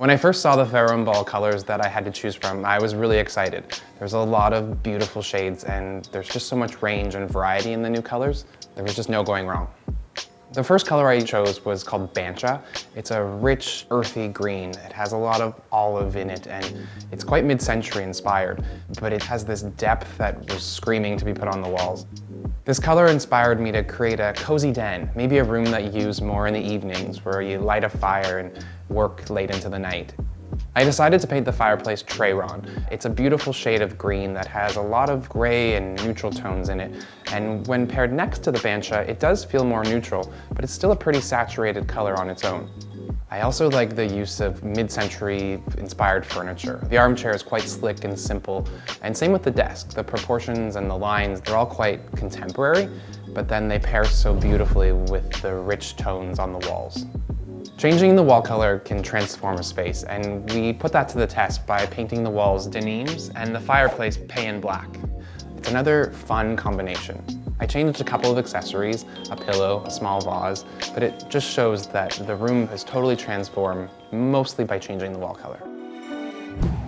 When I first saw the Farrow Ball colors that I had to choose from, I was really excited. There's a lot of beautiful shades and there's just so much range and variety in the new colors. There was just no going wrong. The first color I chose was called Bancha. It's a rich, earthy green. It has a lot of olive in it and it's quite mid-century inspired, but it has this depth that was screaming to be put on the walls. This color inspired me to create a cozy den, maybe a room that you use more in the evenings where you light a fire and work late into the night. I decided to paint the fireplace Trayron. It's a beautiful shade of green that has a lot of gray and neutral tones in it, and when paired next to the Bancha, it does feel more neutral, but it's still a pretty saturated color on its own. I also like the use of mid-century inspired furniture. The armchair is quite slick and simple, and same with the desk. The proportions and the lines, they're all quite contemporary, but then they pair so beautifully with the rich tones on the walls. Changing the wall color can transform a space, and we put that to the test by painting the walls denims and the fireplace payen black. It's another fun combination. I changed a couple of accessories, a pillow, a small vase, but it just shows that the room is totally transformed, mostly by changing the wall color.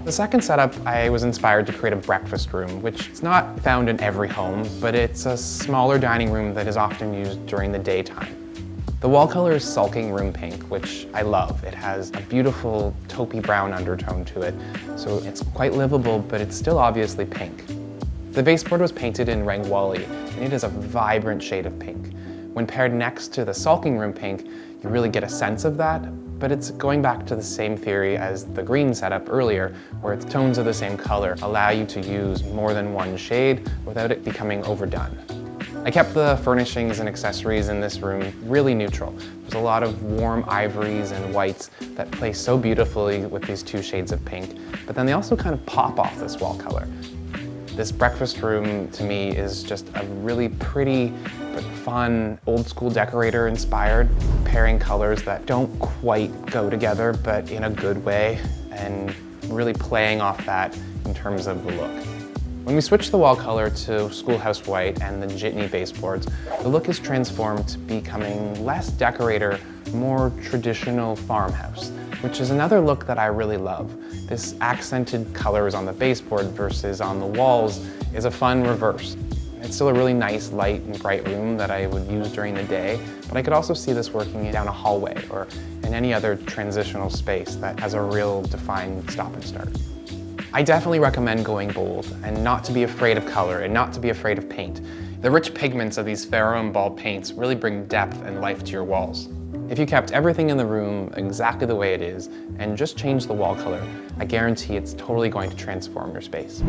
The second setup, I was inspired to create a breakfast room, which is not found in every home, but it's a smaller dining room that is often used during the daytime. The wall color is Sulking Room Pink, which I love. It has a beautiful taupey brown undertone to it, so it's quite livable, but it's still obviously pink. The baseboard was painted in Rangwali, and it is a vibrant shade of pink. When paired next to the Sulking Room Pink, you really get a sense of that, but it's going back to the same theory as the green setup earlier, where its tones of the same color allow you to use more than one shade without it becoming overdone. I kept the furnishings and accessories in this room really neutral. There's a lot of warm ivories and whites that play so beautifully with these two shades of pink, but then they also kind of pop off this wall color. This breakfast room, to me, is just a really pretty but fun, old school decorator inspired, pairing colors that don't quite go together, but in a good way, and really playing off that in terms of the look. When we switch the wall color to Schoolhouse White and the Jitney baseboards, the look is transformed to becoming less decorator, more traditional farmhouse, which is another look that I really love. This accented colors on the baseboard versus on the walls is a fun reverse. It's still a really nice, light and bright room that I would use during the day, but I could also see this working down a hallway or in any other transitional space that has a real defined stop and start. I definitely recommend going bold and not to be afraid of color and not to be afraid of paint. The rich pigments of these Farrow Ball paints really bring depth and life to your walls. If you kept everything in the room exactly the way it is and just changed the wall color, I guarantee it's totally going to transform your space.